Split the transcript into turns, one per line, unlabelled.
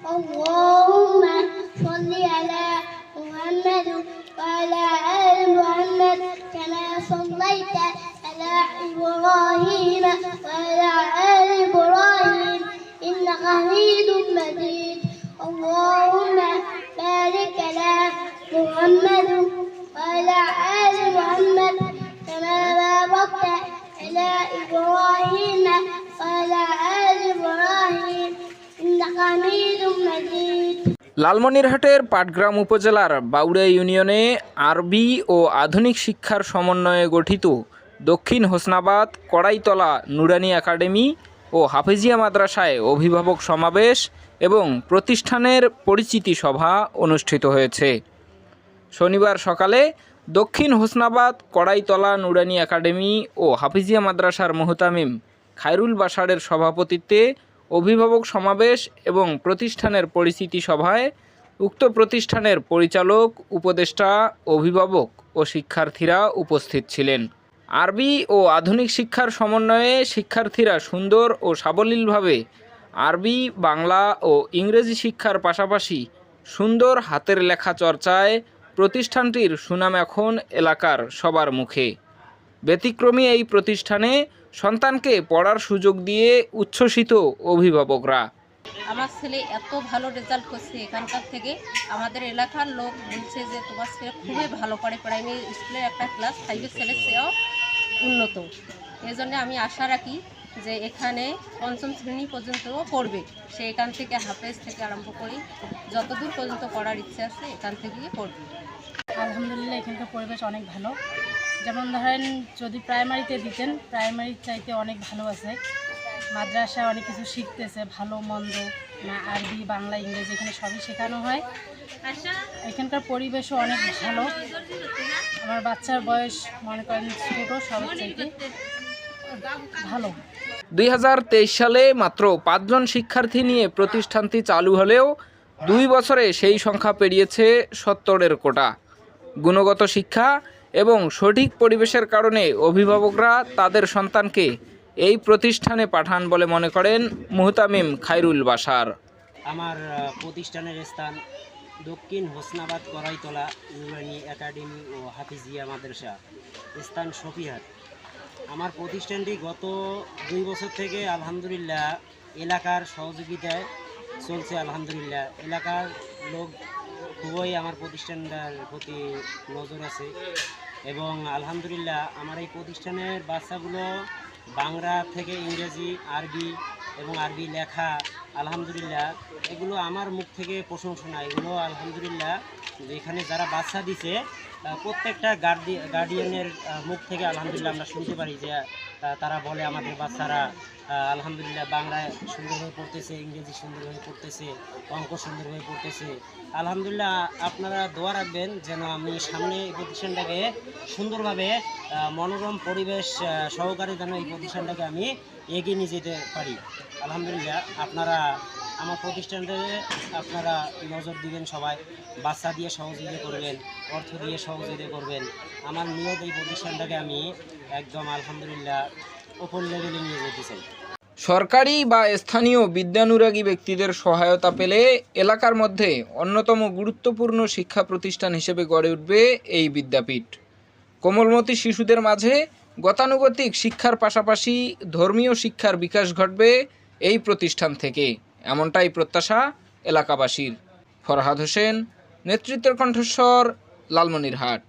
اللهم صل على محمد وعلى آل محمد كما صليت على إبراهيم وعلى آل إبراهيم إنك حميد مجيد اللهم بارك على محمد وعلى آل محمد كما باركت على إبراهيم وعلى آل إبراهيم إنك حميد مجيد।
লালমনিরহাটের পাটগ্রাম উপজেলার বাউড়া ইউনিয়নে আরবি ও আধুনিক শিক্ষার সমন্বয়ে গঠিত দক্ষিণ হোসনাবাদ কড়াইতলা নুরানি একাডেমি ও হাফেজিয়া মাদ্রাসায় অভিভাবক সমাবেশ এবং প্রতিষ্ঠানের পরিচিতি সভা অনুষ্ঠিত হয়েছে। শনিবার সকালে দক্ষিণ হোসনাবাদ কড়াইতলা নুরানি একাডেমি ও হাফেজিয়া মাদ্রাসার মুহতামিম খায়রুল বাশারের সভাপতিত্বে অভিভাবক সমাবেশ এবং প্রতিষ্ঠানের পরিচিতি সভায় উক্ত প্রতিষ্ঠানের পরিচালক, উপদেষ্টা, অভিভাবক ও শিক্ষার্থীরা উপস্থিত ছিলেন। আরবি ও আধুনিক শিক্ষার সমন্বয়ে শিক্ষার্থীরা সুন্দর ও সাবলীলভাবে আরবি, বাংলা ও ইংরেজি শিক্ষার পাশাপাশি সুন্দর হাতের লেখা চর্চায় প্রতিষ্ঠানটির সুনাম এখন এলাকার সবার মুখে। ব্যতিক্রমী এই প্রতিষ্ঠানে সন্তানকে পড়ার সুযোগ দিয়ে উচ্ছ্বসিত অভিভাবকরা।
আমার ছেলে এত ভালো রেজাল্ট করছে, এখানকার থেকে আমাদের এলাকার লোক বলছে যে তোমার ছেলে খুবই ভালো পড়ে, প্রাইমারি স্কুলের একটা ক্লাস 5-এর ছেলের চেয়েও উন্নত। এই জন্য আমি আশা রাখি যে এখানে 5ম শ্রেণী পর্যন্তও পড়বে, সে এখান থেকে হাফেজ থেকে আরম্ভ করি যতদূর পর্যন্ত পড়ার ইচ্ছে আছে এখান থেকেই পড়বে।
আলহামদুলিল্লাহ এখানকার পরিবেশ অনেক ভালো। যেমন ধরেন যদি প্রাইমারিতে দিতেন, প্রাইমারির চাইতে অনেক ভালো আছে। মাদ্রাসায় অনেক কিছু শিখতেছে, ভালো মন্দ না আরবি, বাংলা, ইংরেজি এখানে সবই শেখানো হয়। এখানকার পরিবেশও অনেক ভালো। আমার বাচ্চার বয়স মনে করেন ছোটো, সবার চাইতে ভালো।
2023 সালে মাত্র 5 জন শিক্ষার্থী নিয়ে প্রতিষ্ঠানটি চালু হলেও 2 বছরে সেই সংখ্যা পেরিয়েছে 70-এর কোটা। গুণগত শিক্ষা এবং সঠিক পরিবেশের কারণে অভিভাবকরা তাদের সন্তানকে এই প্রতিষ্ঠানে পাঠান বলে মনে করেন মুহতামিম খায়রুল বাশার।
আমার প্রতিষ্ঠানের স্থান দক্ষিণ হোসনাবাদ কড়াইতলা নুরানি একাডেমি ও হাফিজিয়া মাদ্রাসা, স্থান সফিহাট। আমার প্রতিষ্ঠানটি গত 2 বছর থেকে আলহামদুলিল্লাহ এলাকার সহযোগিতায় চলছে। আলহামদুলিল্লাহ এলাকার লোক খুবই আমার প্রতিষ্ঠানটার প্রতি নজর আছে এবং আলহামদুলিল্লাহ আমার এই প্রতিষ্ঠানের বাচ্চাগুলো বাংলা থেকে ইংরেজি, আরবি এবং আরবি লেখা আলহামদুলিল্লাহ এগুলো আমার মুখ থেকে প্রশংসা না, এগুলো আলহামদুলিল্লাহ এখানে যারা বাচ্চা দিছে প্রত্যেকটা গার্ডিয়ানের মুখ থেকে আলহামদুলিল্লাহ আমরা শুনতে পারি যে তারা বলে আমাদের বাচ্চারা আলহামদুলিল্লাহ বাংলায় সুন্দরভাবে পড়তেছে, ইংরেজি সুন্দরভাবে পড়তেছে, অঙ্ক সুন্দরভাবে পড়তেছে। আলহামদুলিল্লাহ আপনারা দোয়া রাখবেন যেন আমি সামনে এই প্রতিষ্ঠানটাকে সুন্দরভাবে মনোরম পরিবেশ সহকারে যেন এই প্রতিষ্ঠানটাকে আমি এগিয়ে নিয়ে যেতে পারি। আলহামদুলিল্লাহ আপনারা আমার প্রতিষ্ঠানটাকে আপনারা নজর দিবেন, সবাই বাচ্চা দিয়ে সহযোগিতা করবেন, অর্থ দিয়ে সহযোগিতা করবেন। আমার নিয়ত এই প্রতিষ্ঠানটাকে আমি একদম আলহামদুলিল্লাহ উপর লেভেলে নিয়ে যেতে চাই।
সরকারি বা স্থানীয় বিদ্যানুরাগী ব্যক্তিদের সহায়তা পেলে এলাকার মধ্যে অন্যতম গুরুত্বপূর্ণ শিক্ষা প্রতিষ্ঠান হিসেবে গড়ে উঠবে এই বিদ্যাপীঠ। কোমলমতি শিশুদের মাঝে গতানুগতিক শিক্ষার পাশাপাশি ধর্মীয় শিক্ষার বিকাশ ঘটবে এই প্রতিষ্ঠান থেকে, এমনটাই প্রত্যাশা এলাকাবাসীর। ফরহাদ হোসেন, নেতৃত্বের কণ্ঠস্বর, লালমনিরহাট।